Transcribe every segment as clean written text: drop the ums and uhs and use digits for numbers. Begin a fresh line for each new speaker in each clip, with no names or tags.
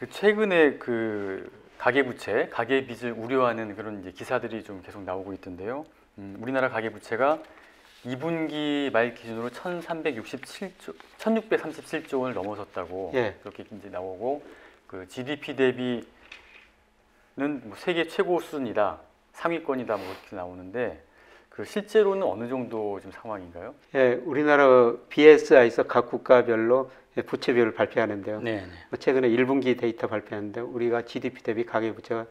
그 최근에 그 가계부채, 가계빚을 우려하는 그런 이제 기사들이 좀 계속 나오고 있던데요. 우리나라 가계부채가 2분기 말 기준으로 1,637조 원을 넘어섰다고
예.
그렇게 이제 나오고 그 GDP 대비는 뭐 세계 최고 수준이다, 상위권이다 뭐 이렇게 나오는데 그 실제로는 어느 정도 지금 상황인가요?
예, 우리나라 BSI에서 각 국가별로 부채비율을 발표하는데요.
네.
최근에 1분기 데이터 발표하는데 우리가 GDP 대비 가계부채가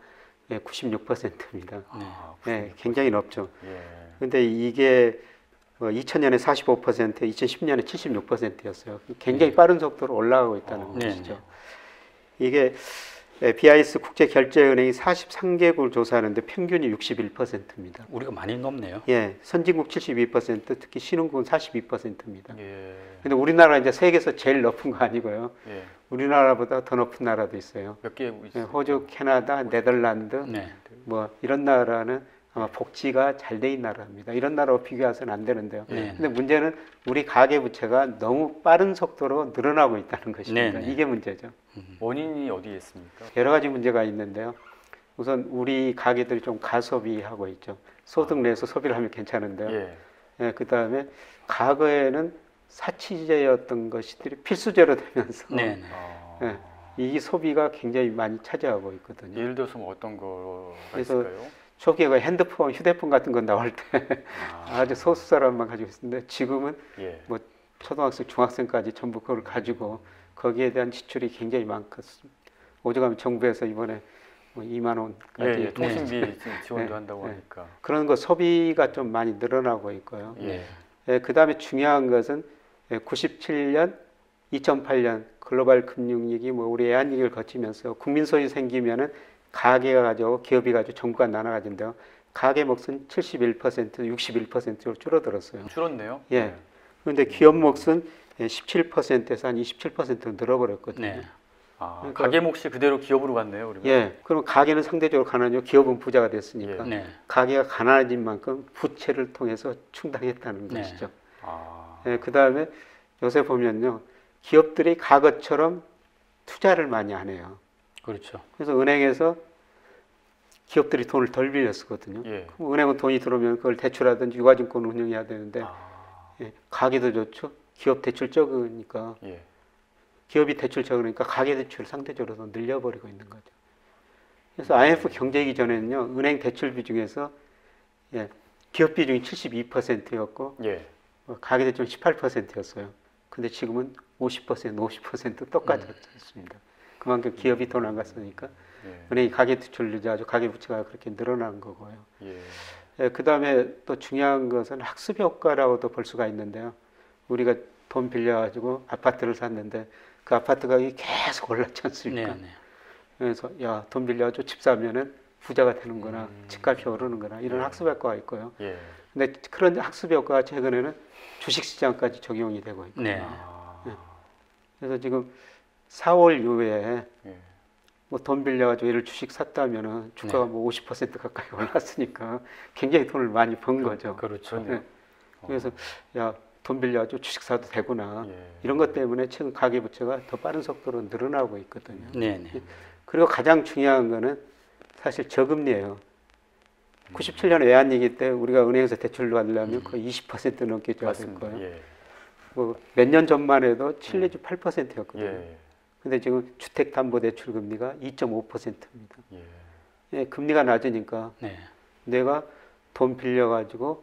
96%입니다.
아,
네, 굉장히 높죠.
예.
근데 이게 2000년에 45%, 2010년에 76%였어요. 굉장히 빠른 속도로 올라가고 있다는
네.
것이죠. 이게 BIS 국제결제은행이 43개국을 조사하는데 평균이 61%입니다.
우리가 많이 높네요.
예, 선진국 72%, 특히 신흥국은 42%입니다.
예.
근데 우리나라 이제 세계에서 제일 높은 거 아니고요.
예.
우리나라보다 더 높은 나라도 있어요.
몇 개
예, 호주, 캐나다, 네덜란드,
네.
뭐 이런 나라는 아마 복지가 잘 돼 있는 나라입니다. 이런 나라와 비교해서는 안 되는데요.
네.
근데 문제는 우리 가계부채가 너무 빠른 속도로 늘어나고 있다는 것입니다.
네, 네.
이게 문제죠.
원인이 어디에 있습니까?
여러 가지 문제가 있는데요. 우선 우리 가게들이 좀 가소비하고 있죠. 소득 내에서 소비를 하면 괜찮은데요.
예.
예, 그 다음에 과거에는 사치제였던 것들이 필수제로 되면서
네.
아,
예, 이 소비가 굉장히 많이 차지하고 있거든요.
예를 들어서 뭐 어떤 거가
그래서
있을까요?
초기에 핸드폰, 휴대폰 같은 건 나올 때
아,
아주 소수 사람만 가지고 있었는데 지금은
예.
뭐 초등학생, 중학생까지 전부 그걸 가지고 거기에 대한 지출이 굉장히 많겠습니다. 오죽하면 정부에서 이번에 뭐 2만 원까지
예, 통신비 지금 지원도
네,
한다고
네.
하니까.
그런 거 소비가 좀 많이 늘어나고 있고요.
예.
그 다음에 중요한 것은 97년, 2008년 글로벌 금융위기, 뭐 우리 애한위기를 거치면서 국민 소유 생기면은 가계가 가지고 기업이 가지고 정부가 나눠 가진데요. 가계 몫은 71%, 61%로 줄어들었어요.
줄었네요.
예. 그런데 기업 몫은 17%에서 한 27%로 늘어버렸거든요.
네.
아,
그러니까-
가계 몫이 그대로 기업으로 갔네요. 그러면.
예. 그럼 가계는 상대적으로 가난하죠. 기업은 부자가 됐으니까.
네.
가계가 가난해진 만큼 부채를 통해서 충당했다는
네.
것이죠.
아,
예, 그 다음에 요새 보면요. 기업들이 과거처럼 투자를 많이 안 해요.
그렇죠.
그래서 은행에서 기업들이 돈을 덜 빌려 쓰거든요.
예.
그럼 은행은 돈이 들어오면 그걸 대출하든지 유가증권 운영해야 되는데
아,
예, 가계도 좋죠. 기업 대출 적으니까
예.
기업이 대출 적으니까 가계 대출을 상대적으로 더 늘려버리고 있는 거죠. 그래서 IMF 경제위기 전에는요. 은행 대출비 중에서 예, 기업 비중이 72%였고
예.
가계 대출은 18%였어요. 근데 지금은 50% 똑같았습니다. 그만큼 기업이 돈 안 갔으니까
예.
은행이 가계 대출을 늘려가지고 가계 부채가 그렇게 늘어난 거고요.
예.
예, 그 다음에 또 중요한 것은 학습 효과라고도 볼 수가 있는데요. 우리가 돈 빌려가지고 아파트를 샀는데 그 아파트 가격이 계속 올랐지 않습니까?
네.
그래서 야, 돈 빌려가지고 집 사면은 부자가 되는구나, 집값이 오르는구나 이런
예.
학습 효과가 있고요.
예.
근데 그런 학습 효과가 최근에는 주식시장까지 적용이 되고 있고요.
네.
아,
그래서 지금 4월 이후에
예.
뭐 돈 빌려가지고 얘를 주식 샀다면은 주가가 뭐 50% 가까이 올랐으니까 굉장히 돈을 많이 번 거죠.
그렇죠.
그렇네요.
그래서 야, 돈 빌려가지고 주식 사도 되구나.
예.
이런 것 때문에 최근 가계부채가 더 빠른 속도로 늘어나고 있거든요.
네.
그리고 가장 중요한 거는 사실 저금리예요. 97년 외환위기 때 우리가 은행에서 대출 받으려면 거의 20% 넘게 줘야 될
맞습니다.
거예요.
예.
뭐 몇 년 전만 해도 7 내지 8%였거든요.
예.
근데 지금 주택담보대출 금리가 2.5%입니다.
예.
예, 금리가 낮으니까
네.
내가 돈 빌려가지고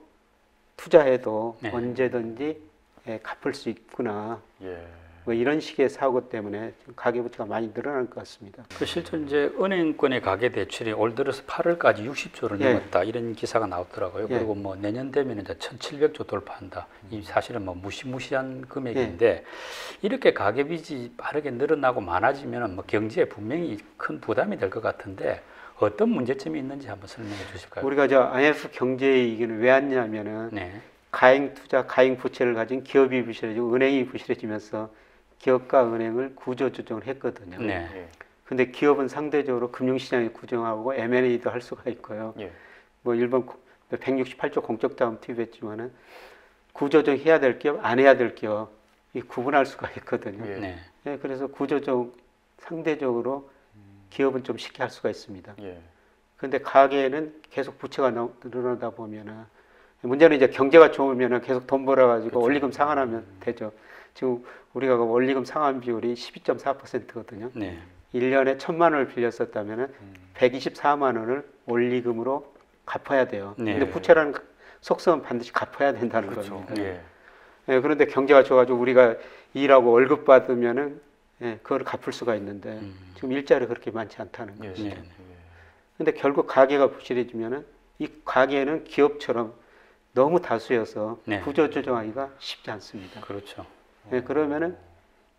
투자해도
네.
언제든지 예, 갚을 수 있구나.
예.
뭐 이런 식의 사고 때문에 지금 가계부채가 많이 늘어날 것 같습니다.
그 실제 이제 은행권의 가계 대출이 올 들어서 8월까지 60조를
예.
넘었다 이런 기사가 나오더라고요.
예.
그리고 뭐 내년 되면 이제 1,700조 돌파한다. 이 사실은 뭐 무시무시한 금액인데 이렇게 가계 빚이 빠르게 늘어나고 많아지면 뭐 경제에 분명히 큰 부담이 될 것 같은데 어떤 문제점이 있는지 한번 설명해 주실까요?
우리가 저 IMF 경제위기는 왜 왔냐면은
네.
가행 투자, 가행 부채를 가진 기업이 부실해지고 은행이 부실해지면서 기업과 은행을 구조 조정을 했거든요.
네.
예.
근데 기업은 상대적으로 금융시장에 구정하고 M&A도 할 수가 있고요.
예.
뭐 일본 168조 공적 자금 투입했지만은 구조조정 해야 될 기업, 안 해야 될 기업 이 구분할 수가 있거든요.
예.
네.
예, 그래서 구조조정 상대적으로 기업은 좀 쉽게 할 수가 있습니다.
예.
그런데 가계는 계속 부채가 늘어나다 보면은 문제는 이제 경제가 좋으면은 계속 돈 벌어가지고
그쵸.
원리금 상환하면 되죠. 지금 우리가 그 원리금 상환 비율이 12.4%거든요.
네.
1년에 1,000만 원을 빌렸었다면은
음.
124만 원을 원리금으로 갚아야 돼요.
네.
근데 부채라는 속성은 반드시 갚아야 된다는
그렇죠.
겁니다.
예.
예, 그런데 경제가 좋아가지고 우리가 일하고 월급 받으면은 그걸 갚을 수가 있는데 지금 일자리 그렇게 많지 않다는
예.
거죠.
네.
예.
근데 결국 가계가 부실해지면은 이 가계는 기업처럼 너무 다수여서
네.
구조조정하기가 쉽지 않습니다.
그렇죠.
그러면은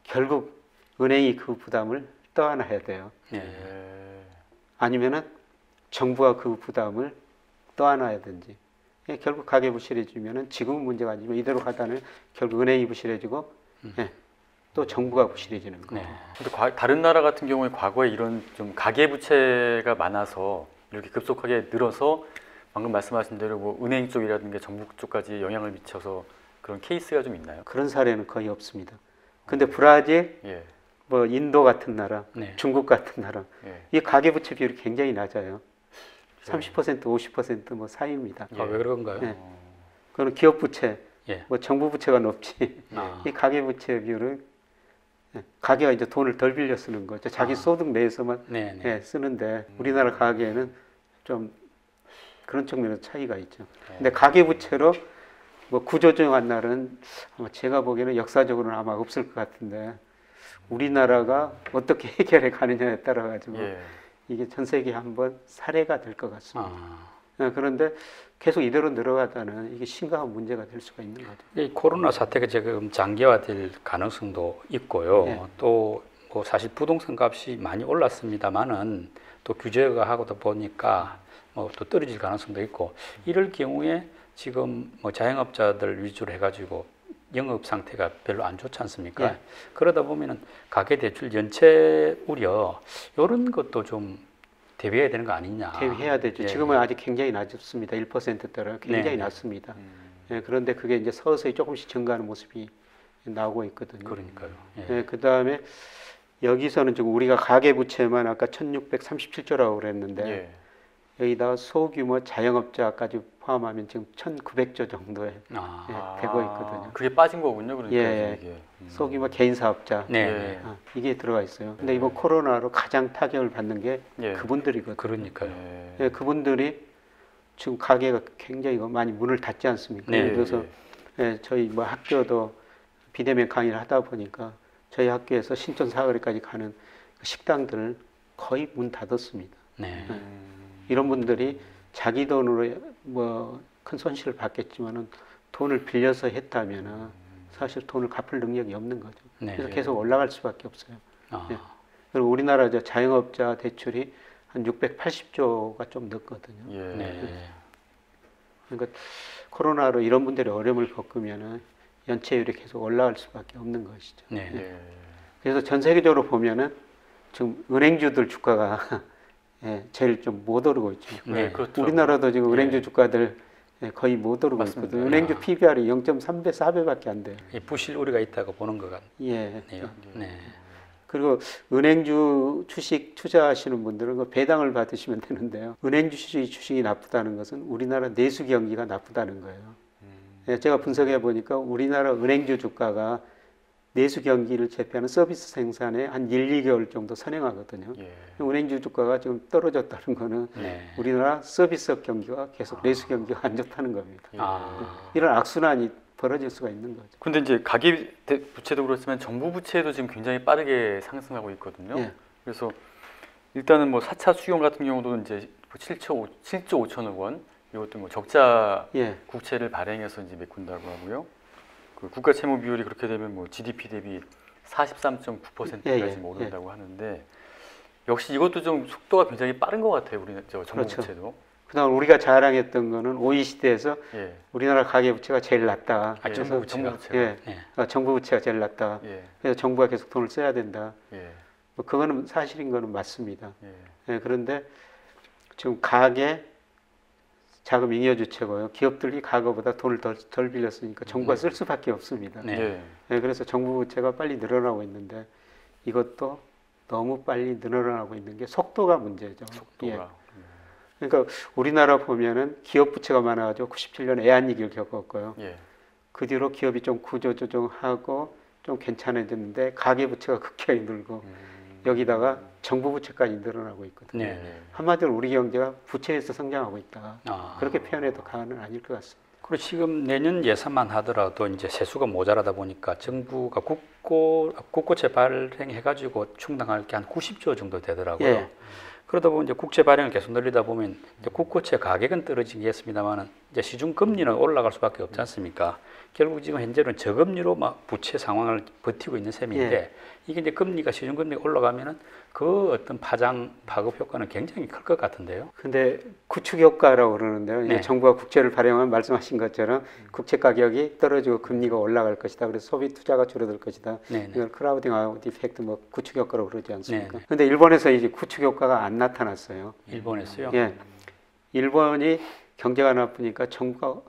결국 은행이 그 부담을 떠안아야 돼요.
네.
예.
아니면은 정부가 그 부담을 떠안아야 되는지. 결국 가계 부실해지면은 지금은 문제가 아니지만 이대로 가다는 결국 은행이 부실해지고 또 정부가 부실해지는 거예요.
네.
근데 다른 나라 같은 경우에 과거에 이런 좀 가계 부채가 많아서 이렇게 급속하게 늘어서 방금 말씀하신 대로 뭐 은행 쪽이라든가 정부 쪽까지 영향을 미쳐서 그런 케이스가 좀 있나요?
그런 사례는 거의 없습니다. 근데 브라질,
예.
뭐 인도 같은 나라,
네.
중국 같은 나라,
예.
이 가계 부채 비율이 굉장히 낮아요.
네.
30%, 50%뭐 사이입니다.
아, 왜 그런가요?
네. 그거는 기업 부채,
예.
뭐 정부 부채가 높지.
아.
이 가계 부채 비율은 가계가 이제 돈을 덜 빌려 쓰는 거죠. 자기
아.
소득 내에서만
네. 네.
쓰는데 우리나라 가계는 좀 그런 측면에서 차이가 있죠.
네.
근데 가계 부채로 뭐 구조조정한 날은 아마 제가 보기에는 역사적으로는 아마 없을 것 같은데 우리나라가 어떻게 해결해 가느냐에 따라 가지고
예.
이게 전 세계에 한번 사례가 될 것 같습니다.
아.
그런데 계속 이대로 늘어가다는 이게 심각한 문제가 될 수가 있는 거죠.
이 코로나 사태가 지금 장기화될 가능성도 있고요.
네.
또 뭐 사실 부동산 값이 많이 올랐습니다만은 또 규제가 하고다 보니까 뭐 또 떨어질 가능성도 있고 이럴 경우에 지금 뭐 자영업자들 위주로 해가지고 영업 상태가 별로 안 좋지 않습니까?
네.
그러다 보면은 가계대출 연체 우려 이런 것도 좀 대비해야 되는 거 아니냐?
대비해야 되죠.
예.
지금은 아직 굉장히 낮습니다. 1%대로 굉장히
네.
낮습니다.
음.
그런데 그게 이제 서서히 조금씩 증가하는 모습이 나오고 있거든요.
그러니까요. 예.
그 다음에 여기서는 지금 우리가 가계부채만 아까 1637조라고 그랬는데
예.
여기다 소규모 자영업자까지 포함하면 지금 1900조 정도에
아.
되고 있거든요.
그게 빠진 거군요, 그러니까
예.
이게.
소규모 개인 사업자
네.
예.
네.
이게 들어가 있어요. 근데 이번 코로나로 가장 타격을 받는 게
예.
그분들이거든요.
그러니까요.
예.
그분들이 지금 가게가 굉장히 많이 문을 닫지 않습니까?
네.
예를 들어서 저희 뭐 학교도 비대면 강의를 하다 보니까 저희 학교에서 신촌 사거리까지 가는 식당들을 거의 문 닫았습니다.
네.
이런 분들이 자기 돈으로 뭐 큰 손실을 받겠지만은 돈을 빌려서 했다면은 사실 돈을 갚을 능력이 없는 거죠.
네.
그래서 계속 올라갈 수밖에 없어요.
아.
예. 그리고 우리나라 자영업자 대출이 한 680조가 좀 늦거든요.
예.
네.
그러니까 코로나로 이런 분들이 어려움을 겪으면은 연체율이 계속 올라갈 수밖에 없는 것이죠.
네.
예.
그래서 전 세계적으로 보면은 지금 은행주들 주가가 제일 좀 못 오르고 있죠.
네.
그렇죠.
우리나라도 지금
예.
은행주 주가들 거의 못 오르고
맞습니다.
있거든요. 은행주
아.
PBR이 0.3배, 4배밖에 안 돼요.
이 부실 우려가 있다고 보는 것
예.
같네요. 네.
그리고 은행주 주식 투자하시는 분들은 그 배당을 받으시면 되는데요. 은행주 주식이 나쁘다는 것은 우리나라 내수 경기가 나쁘다는 거예요. 제가 분석해 보니까 우리나라 은행주 주가가 내수 경기를 제패하는 서비스 생산에 한 1, 2개월 정도 선행하거든요.
예.
은행주 주가가 지금 떨어졌다는 거는
네.
우리나라 서비스 경기가 계속 내수 경기가 안 좋다는 겁니다.
아.
이런 악순환이 벌어질 수가 있는 거죠.
근데 이제 가계 부채도 그렇지만 정부 부채도 지금 굉장히 빠르게 상승하고 있거든요.
예.
그래서 일단은 뭐 4차 수용 같은 경우도 이제 7조 5천억 원 이것도 뭐 적자
예.
국채를 발행해서 이제 메꾼다고 하고요. 그 국가 채무 비율이 그렇게 되면 뭐 GDP 대비 43.9%까지
예, 예,
오른다고 하는데 역시 이것도 좀 속도가 굉장히 빠른 것 같아요. 우리 저 정부
그렇죠.
부채도.
그다음 우리가 자랑했던 거는 OECD에서
예.
우리나라 가계 부채가 제일 낮다.
아, 정부 부채가.
정부 부채가.
예.
네.
정부 부채가 제일 낮다.
예.
그래서 정부가 계속 돈을 써야 된다.
예.
뭐 그거는 사실인 거는 맞습니다.
예.
그런데 지금 가계 자금 잉여 주체고요. 기업들이 과거보다 돈을 덜 빌렸으니까 정부가 쓸 수밖에 없습니다.
네.
예.
그래서 정부 부채가 빨리 늘어나고 있는데 이것도 너무 빨리 늘어나고 있는 게 속도가 문제죠. 예.
속도가.
그러니까 우리나라 보면은 기업 부채가 많아가지고 97년 애한위기를 겪었고요.
예.
그 뒤로 기업이 좀 구조조정하고 좀 괜찮아졌는데 가계 부채가 급격히 늘고 여기다가 정부 부채까지 늘어나고 있거든요.
네.
한마디로 우리 경제가 부채에서 성장하고 있다.
아.
그렇게 표현해도 과언은 아닐 것 같습니다.
그리고 지금 내년 예산만 하더라도 이제 세수가 모자라다 보니까 정부가 국고채 발행해가지고 충당할 게 한 90조 정도 되더라고요.
예.
그러다 보면 이제 국채 발행을 계속 늘리다 보면 이제 국고채 가격은 떨어지겠습니다만은 이제 시중 금리는 올라갈 수밖에 없지 않습니까? 결국 지금 현재는 저금리로 막 부채 상황을 버티고 있는 셈인데 이게 이제 금리가 시중 금리가 올라가면은 그 어떤 파급 효과는 굉장히 클 것 같은데요.
근데 구축 효과라고 그러는데요.
네.
정부가 국채를 발행하면 말씀하신 것처럼 국채 가격이 떨어지고 금리가 올라갈 것이다. 그래서 소비 투자가 줄어들 것이다.
네.
이걸 크라우딩 아웃 이펙트 뭐 구축 효과라고 그러지 않습니까?
네.
근데 일본에서 이제 구축 효과가 안 나타났어요.
일본에서요.
예. 일본이 경제가 나쁘니까 정부가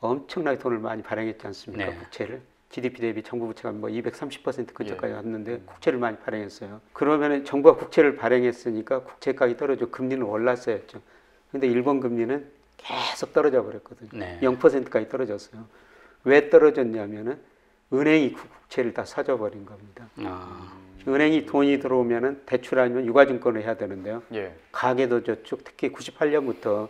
엄청나게 돈을 많이 발행했지 않습니까?
네.
국채를. GDP 대비 정부 부채가 뭐 230% 근처까지
예.
왔는데 국채를 많이 발행했어요. 그러면 정부가 국채를 발행했으니까 국채 가격이 떨어지고 금리는 올랐어야죠. 근데 일본 금리는 계속 떨어져 버렸거든요.
네.
0%까지 떨어졌어요. 왜 떨어졌냐면은 은행이 국채를 다 사줘 버린 겁니다.
아,
은행이 돈이 들어오면은 대출 아니면 유가증권을 해야 되는데요.
예.
가계도 저축, 특히 98년부터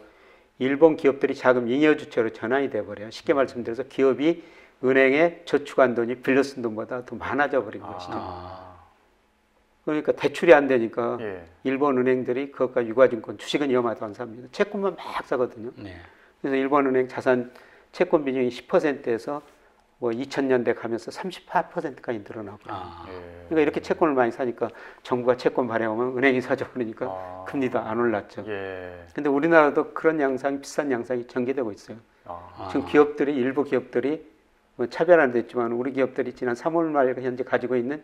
일본 기업들이 자금 잉여주체로 전환이 돼 버려요. 쉽게 말씀드려서 기업이 은행에 저축한 돈이 빌려 쓴 돈보다 더 많아져 버린 것이죠.
아,
그러니까 대출이 안 되니까
예.
일본 은행들이 그것과 유가증권, 주식은 위험하다고 안 삽니다. 채권만 막 사거든요.
네.
그래서 일본 은행 자산 채권 비중이 10%에서 뭐 2000년대 가면서 38%까지 늘어나고.
아,
예.
그러니까 이렇게 채권을 많이 사니까 정부가 채권 발행하면 은행이 사줘 버리니까
아.
금리도 안 올랐죠.
예.
근데 우리나라도 그런 양상이 비슷한 양상이 전개되고 있어요.
아.
지금 기업들이 일부 기업들이 뭐 차별화는 됐지만 우리 기업들이 지난 3월 말 현재 가지고 있는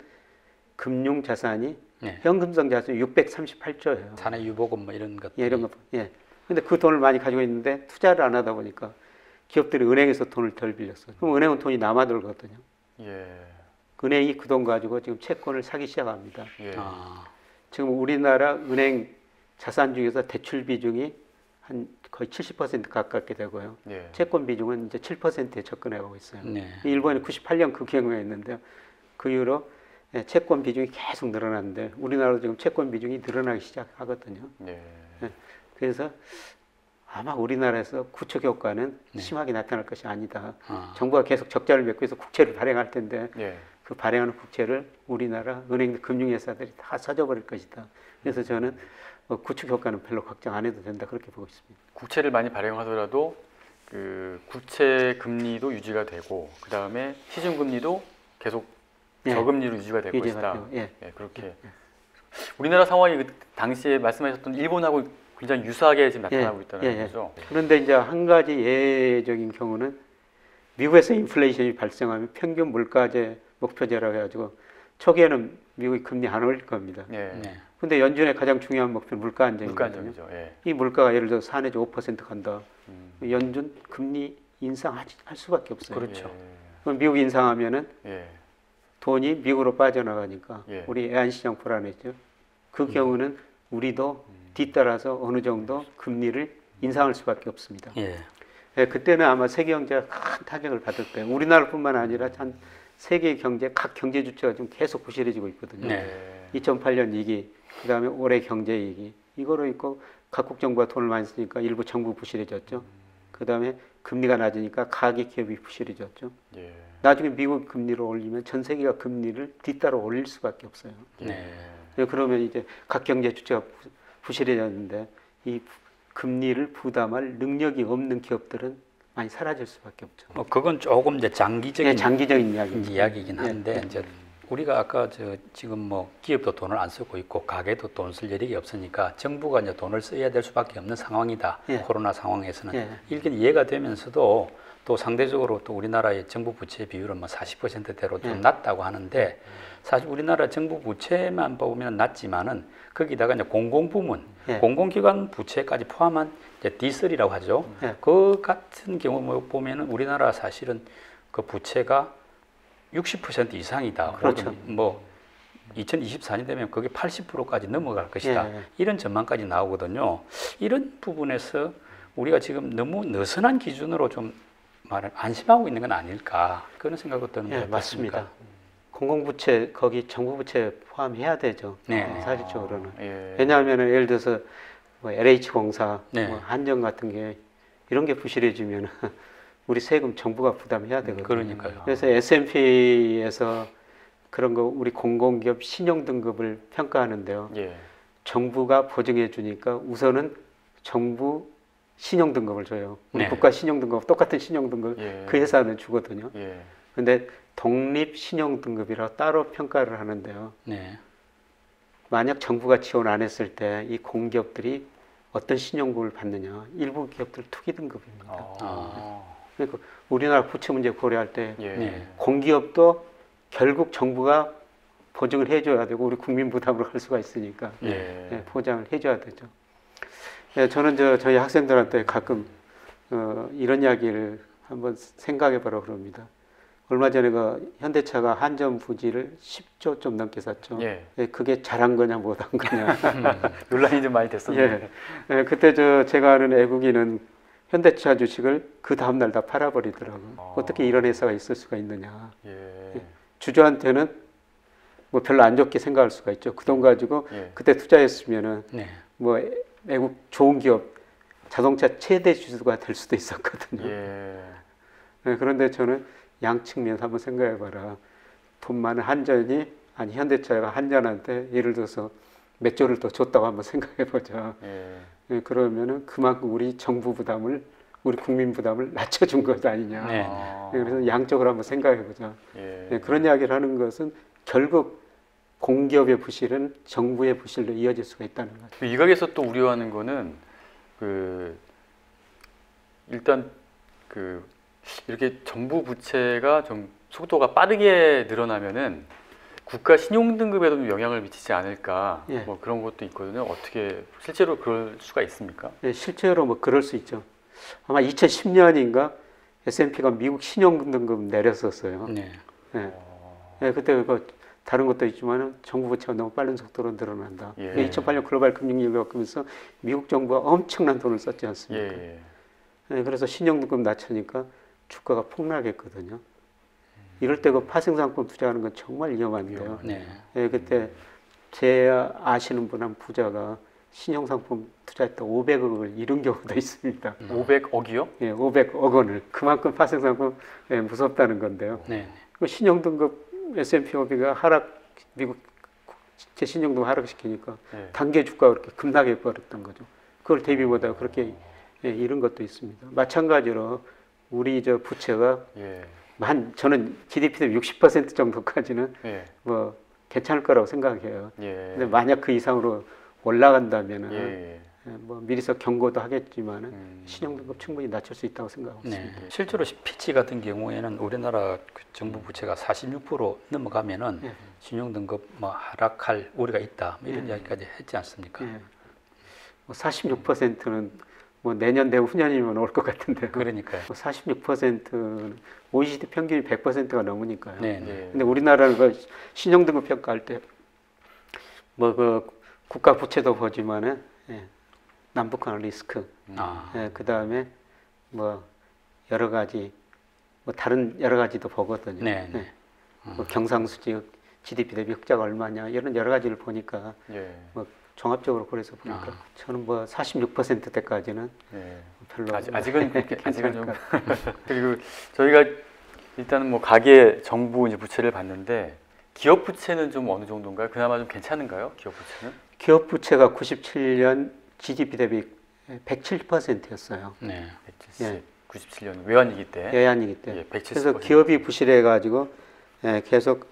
금융 자산이
네.
현금성 자산이 638조예요.
사내 유보금 뭐 이런 것들.
예, 이런 거. 예. 근데 그 돈을 많이 가지고 있는데 투자를 안 하다 보니까 기업들이 은행에서 돈을 덜 빌렸어요. 그럼 은행은 돈이 남아들거든요.
예.
은행이 그 돈 가지고 지금 채권을 사기 시작합니다.
예.
아,
지금 우리나라 은행 자산 중에서 대출 비중이 한 거의 70% 가깝게 되고요.
예.
채권 비중은 이제 7%에 접근해가고 있어요.
네.
일본이 98년 그 경우였는데요. 그 이후로 채권 비중이 계속 늘어났는데 우리나라도 지금 채권 비중이 늘어나기 시작하거든요.
예.
그래서 아마 우리나라에서 구축 효과는
네.
심하게 나타날 것이 아니다.
아,
정부가 계속 적자를 맺고 해서 국채를 발행할 텐데
예.
그 발행하는 국채를 우리나라 은행 금융회사들이 다 사줘버릴 것이다. 그래서 저는 구축 효과는 별로 걱정 안 해도 된다 그렇게 보고 있습니다.
국채를 많이 발행하더라도 그 국채 금리도 유지가 되고 그 다음에 시중 금리도 계속
예.
저금리로 유지가 될
유지가
것이다.
되고, 예.
예, 그렇게 우리나라 상황이 그 당시에 말씀하셨던 일본하고 굉장히 유사하게 지금 나타나고 있다는 거죠.
그런데 이제 한 가지 예외적인 경우는 미국에서 인플레이션이 발생하면 평균 물가제 목표제라고 해가지고 초기에는 미국이 금리 안 올릴 겁니다.
예.
네.
근데 연준의 가장 중요한 목표는 물가 안정이거든요.
물가 안정이죠. 예.
이 물가가 예를 들어서 4 내지 5% 간다.
음.
연준 금리 인상할 수밖에 없어요.
그렇죠.
그럼 미국 인상하면은
예.
돈이 미국으로 빠져나가니까
예.
우리 애한시장 불안해죠. 그 경우는 우리도 뒤따라서 어느 정도 금리를 인상할 수밖에 없습니다.
예.
예, 그때는 아마 세계 경제가 큰 타격을 받을 거예요. 우리나라뿐만 아니라 한 세계 경제 각 경제 주체가 지금 계속 부실해지고 있거든요.
네.
2008년 위기, 그다음에 올해 경제 위기 이거로 있고 각국 정부가 돈을 많이 쓰니까 일부 정부 부실해졌죠. 그다음에 금리가 낮으니까 가계 기업이 부실해졌죠.
예.
나중에 미국 금리를 올리면 전 세계가 금리를 뒤따라 올릴 수밖에 없어요.
네.
그러면 이제 각 경제 주체가 부실해졌는데 이 금리를 부담할 능력이 없는 기업들은 많이 사라질 수밖에 없죠.
뭐 그건 조금 이제 장기적인
장기적인 이야기입니다.
이야기이긴 한데
예.
이제 우리가 아까 지금 뭐 기업도 돈을 안 쓰고 있고 가게도 돈 쓸 여력이 없으니까 정부가 이제 돈을 써야 될 수밖에 없는 상황이다.
예.
코로나 상황에서는
예.
이렇게 이해가 되면서도 또 상대적으로 또 우리나라의 정부 부채 비율은 뭐 40%대로 좀
예.
낮다고 하는데 사실 우리나라 정부 부채만 보면 낮지만은 거기다가 이제 공공부문,
예.
공공기관 부채까지 포함한 이제 D3라고 하죠.
예.
그 같은 경우 보면은 우리나라 사실은 그 부채가 60% 이상이다.
그렇죠.
혹은 뭐 2024년 되면 그게 80%까지 넘어갈 것이다.
예.
이런 전망까지 나오거든요. 이런 부분에서 우리가 지금 너무 느슨한 기준으로 좀 말을 안심하고 있는 건 아닐까 그런 생각도 드는
예,
것
맞습니다.
같습니다.
공공부채 거기 정부부채 포함해야 되죠.
네.
사실적으로는.
예.
왜냐하면 예를 들어서 뭐 LH공사,
네.
뭐 한전 같은 게 이런 게 부실해지면 우리 세금 정부가 부담해야 되거든요.
그러니까요.
그래서 S&P에서 그런 거 우리 공공기업 신용 등급을 평가하는데요.
예.
정부가 보증해 주니까 우선은 정부 신용 등급을 줘요. 우리
네.
국가 신용 등급 똑같은 신용 등급
예.
그 회사는 주거든요.
예.
근데 독립 신용 등급이라 따로 평가를 하는데요.
네.
만약 정부가 지원 안 했을 때 이 공기업들이 어떤 신용급을 받느냐? 일부 기업들 투기 등급입니다.
아.
그러니까 우리나라 부채 문제 고려할 때
예.
네.
공기업도 결국 정부가 보증을 해줘야 되고 우리 국민 부담으로 할 수가 있으니까
예.
예, 보장을 해줘야 되죠. 예, 저는 저희 학생들한테 가끔 이런 이야기를 한번 생각해보라 그럽니다. 얼마 전에 그 현대차가 한전 부지를 10조 좀 넘게 샀죠.
예.
예, 그게 잘한 거냐 못한 거냐.
논란이 좀 많이 됐었는데.
예, 예, 그때 제가 아는 애국인은 현대차 주식을 그 다음날 다 팔아버리더라고요. 어떻게 이런 회사가 있을 수가 있느냐.
예.
주주한테는 뭐 별로 안 좋게 생각할 수가 있죠. 그 돈 가지고
예.
그때 투자했으면은
네.
뭐 외국 좋은 기업 자동차 최대 주주가 될 수도 있었거든요.
예.
네, 그런데 저는 양측면에서 한번 생각해봐라. 돈 많은 한전이 아니 현대차가 한전한테 예를 들어서 몇 조를 더 줬다고 한번 생각해보자.
예.
네, 그러면은 그만큼 우리 정부 부담을 우리 국민 부담을 낮춰준 것 아니냐.
네.
아.
네, 그래서 양쪽으로 한번 생각해보자.
예.
네, 그런 이야기를 하는 것은 결국 공기업의 부실은 정부의 부실로 이어질 수가 있다는 거죠.
그 일각에서 또 우려하는 거는 그 일단 그 이렇게 정부 부채가 좀 속도가 빠르게 늘어나면은 국가 신용 등급에도 좀 영향을 미치지 않을까
예.
뭐 그런 것도 있거든요. 어떻게 실제로 그럴 수가 있습니까?
네, 실제로 뭐 그럴 수 있죠. 아마 2010년인가 S&P가 미국 신용 등급 내렸었어요.
네.
네. 네, 그때 그 다른 것도 있지만 정부 부채가 너무 빠른 속도로 늘어난다.
예.
2008년 글로벌 금융위기 겪으면서 미국 정부가 엄청난 돈을 썼지
예.
않습니까?
예.
네, 그래서 신용 등급 낮추니까 주가가 폭락했거든요. 이럴 때 그 파생상품 투자하는 건 정말 위험한데요.
네.
네, 그때 제 아시는 분 한 부자가 신용상품 투자했다 500억을 잃은 경우도 있습니다.
500억이요?
예, 500억 원을 그만큼 파생상품 예, 무섭다는 건데요.
네.
그 신용등급 S&P 500가 미국 제 신용등급 하락시키니까
예.
단계 주가가 그렇게 급락해 버렸던 거죠. 그걸 대비 못하고 그렇게 예, 잃은 것도 있습니다. 마찬가지로 우리 저 부채가
예.
저는 GDP 대비 60% 정도까지는
예.
뭐 괜찮을 거라고 생각해요.
예.
근데 만약 그 이상으로 올라간다면은
예.
뭐 미리서 경고도 하겠지만은
음.
신용등급 충분히 낮출 수 있다고 생각하고
네.
있습니다.
실제로 피치 같은 경우에는 우리나라 그 정부 부채가 46% 넘어가면은
예.
신용등급 뭐 하락할 우려가 있다 뭐 이런
예.
이야기까지 했지 않습니까?
예. 뭐 46%는 뭐 내년 내후년이면 올 것 같은데요.
그러니까요.
46%는 OECD 평균이 100%가 넘으니까요.
네. 네.
예.
근데 우리나라는 그 신용등급 평가할 때 뭐 그 국가 부채도 보지만은 예. 남북한 리스크,
아.
예. 그 다음에 뭐 여러 가지 뭐 다른 여러 가지도 보거든요.
네. 네.
예. 뭐 경상수지 GDP 대비 흑자가 얼마냐 이런 여러 가지를 보니까
예.
뭐 종합적으로 그래서 보니까
아.
저는 뭐 46%대까지는
예.
별로
아직은 그렇게 아직은 좀
괜찮을
그리고 저희가 일단은 뭐 가계 정부 이제 부채를 봤는데 기업 부채는 좀 어느 정도인가요? 그나마 좀 괜찮은가요? 기업 부채는?
기업 부채가 97년 GDP 대비 107%였어요.
네.
170,
예.
97년 외환위기 때.
외환위기 때.
예, 170%.
그래서 기업이 부실해 가지고 계속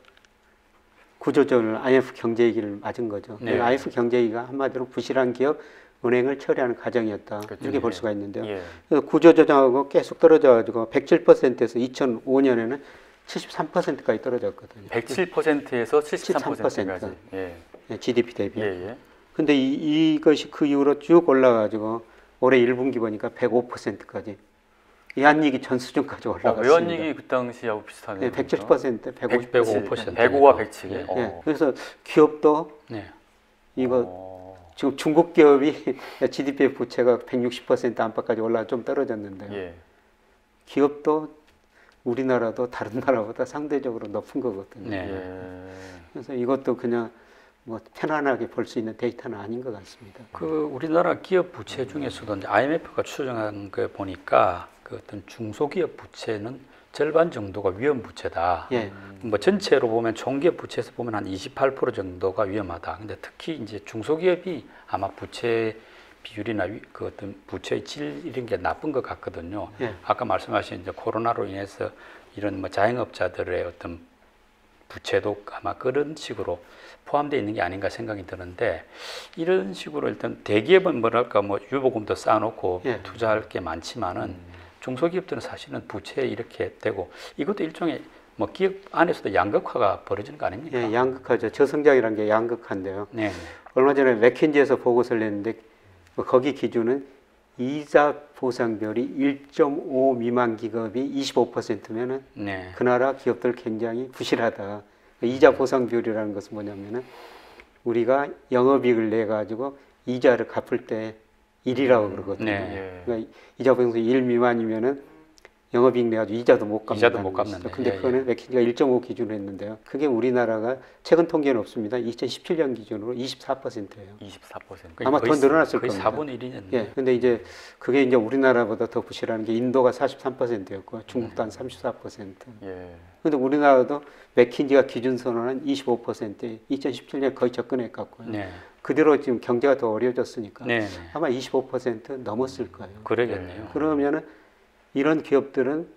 구조조정을 IMF 경제위기를 맞은 거죠.
네.
IMF 경제위기가 한마디로 부실한 기업 은행을 처리하는 과정이었다.
그렇죠.
이렇게 볼
예.
수가 있는데요.
예.
그래서 구조조정하고 계속 떨어져 가지고 107%에서 2005년에는 73%까지 떨어졌거든요.
107%에서 73%까지. 예.
GDP 대비.
예, 예.
근데 이것이 그 이후로 쭉 올라가지고 올해 1분기 보니까 105%까지 외환위기 전 수준까지 올라갔습니다.
외환위기 그 당시하고 비슷하네요.
네, 170%, 150%.
105%.
105와 107.
예.
네, 그래서 기업도
네.
이거 지금 중국 기업이 GDP 부채가 160% 안팎까지 올라 좀 떨어졌는데요.
예.
기업도 우리나라도 다른 나라보다 상대적으로 높은 거거든요.
네.
예.
그래서 이것도 그냥 뭐 편안하게 볼 수 있는 데이터는 아닌 것 같습니다.
그 우리나라 기업 부채 중에서도 이제 IMF가 추정한 거 보니까 그 어떤 중소기업 부채는 절반 정도가 위험 부채다.
예,
뭐 전체로 보면 총기업 부채에서 보면 한 28% 정도가 위험하다. 근데 특히 이제 중소기업이 아마 부채 비율이나 그 어떤 부채의 질 이런 게 나쁜 것 같거든요.
예.
아까 말씀하신 이제 코로나로 인해서 이런 뭐 자영업자들의 어떤 부채도 아마 그런 식으로 포함되어 있는 게 아닌가 생각이 드는데 이런 식으로 일단 대기업은 뭐랄까 뭐 유보금도 쌓아놓고
예.
투자할 게 많지만은 중소기업들은 사실은 부채에 이렇게 되고 이것도 일종의 뭐 기업 안에서도 양극화가 벌어지는 거 아닙니까?
예, 양극화죠. 저성장이라는 게 양극화인데요.
네.
얼마 전에 맥킨지에서 보고서를 냈는데 거기 기준은 이자 보상별이 1.5 미만 기업이 25%면은
네.
그 나라 기업들 굉장히 부실하다. 이자 보상 비율이라는 것은 뭐냐면은 우리가 영업이익을 내 가지고 이자를 갚을 때 1이라고 그러거든요.
네.
예.
그러니까 이자 보상이 1 미만이면은 영업이익 내 가지고 이자도 못 갚는다.
이자도 못 갚는데.
근데
예,
그거는 맥킨지가 1.5 기준으로 했는데요. 그게 우리나라가 최근 통계는 없습니다. 2017년 기준으로 24%예요.
24%.
아마 더 늘어났을
거의
겁니다.
4분의 1이었는데.
예. 근데 이제 그게 이제 우리나라보다 더 부실한 게 인도가 43%였고 중국도 한 34%.
예.
근데 우리나라도 맥킨지가 기준 선언한 25%, 2017년 거의 접근해 갔고요.
네.
그대로 지금 경제가 더 어려워졌으니까
네. 네.
아마 25% 넘었을 거예요.
그러겠네요.
그러면은 이런 기업들은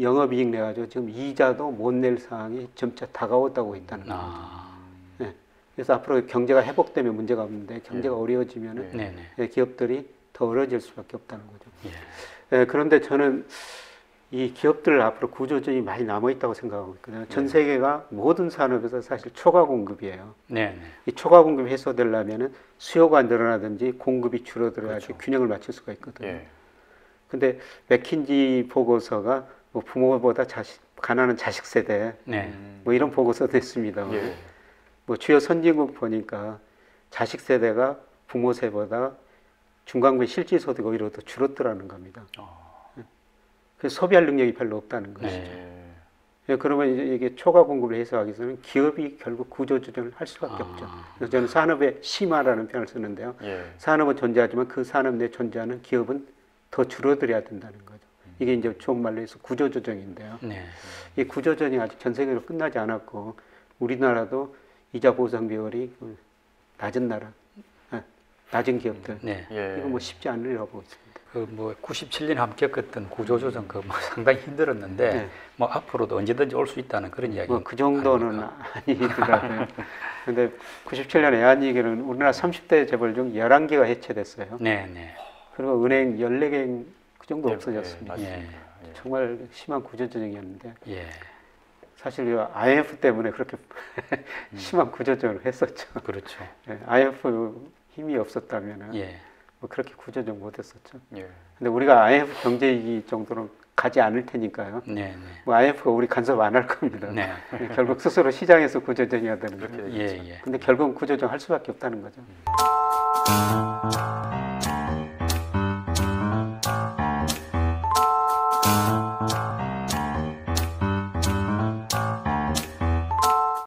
영업이익 내가지고 지금 이자도 못 낼 상황이 점차 다가왔다고 있다는 거죠.
아.
네. 그래서 앞으로 경제가 회복되면 문제가 없는데 경제가 어려워지면은
네. 네.
기업들이 더 어려워질 수밖에 없다는 거죠.
예.
그런데 저는 이 기업들 앞으로 구조전이 많이 남아 있다고 생각하고 있거든요. 전 세계가 모든 산업에서 사실 초과 공급이에요.
네. 네.
이 초과 공급이 해소되려면은 수요가 늘어나든지 공급이 줄어들어야지
그렇죠.
균형을 맞출 수가 있거든요.
예.
근데 맥킨지 보고서가 뭐 부모보다 가난한 자식 세대
네.
뭐 이런 보고서 냈습니다.
예.
뭐 주요 선진국 보니까 자식 세대가 부모 세대보다 중간고의 실질 소득이 오히려 더 줄었더라는 겁니다. 그래서 소비할 능력이 별로 없다는 것이죠.
네.
예, 그러면 이제 이게 초과 공급을 해소하기 위해서는 기업이 결국 구조조정을 할 수밖에 없죠. 그래서 저는 산업의 심화라는 표현을 쓰는데요.
예.
산업은 존재하지만 그 산업 내에 존재하는 기업은 더 줄어들어야 된다는 거죠. 이게 이제 좋은 말로 해서 구조조정인데요.
네.
이 구조조정이 아직 전 세계로 끝나지 않았고 우리나라도 이자 보상 비율이 낮은 나라, 낮은 기업들
네.
예.
이거 뭐 쉽지 않으려고 보고 있습니다.
그 뭐 97년 함께 겪었던 구조조정 그 뭐 상당히 힘들었는데
네.
뭐 앞으로도 언제든지 올 수 있다는 그런 이야기.
뭐 그 정도는 아니더라고요. 근데 97년 외환위기는 우리나라 30대 재벌 중 11개가 해체됐어요.
네, 네.
그리고 은행 14개 그 정도
예,
없어졌습니다.
예, 맞습니다. 예.
정말 심한 구조조정이었는데
예.
사실 이 IMF 때문에 그렇게 심한 구조조정을 했었죠.
그렇죠.
예, IMF 힘이 없었다면
예.
뭐 그렇게 구조조정 못했었죠.
예.
근데 우리가 IMF 경제위기 정도는 가지 않을 테니까요.
네, 네.
뭐 IMF가 우리 간섭 안 할 겁니다.
네.
결국 스스로 시장에서 구조조정해야 되는
그렇게
거죠.
예, 예.
근데 결국은 구조조정 할 수밖에 없다는 거죠.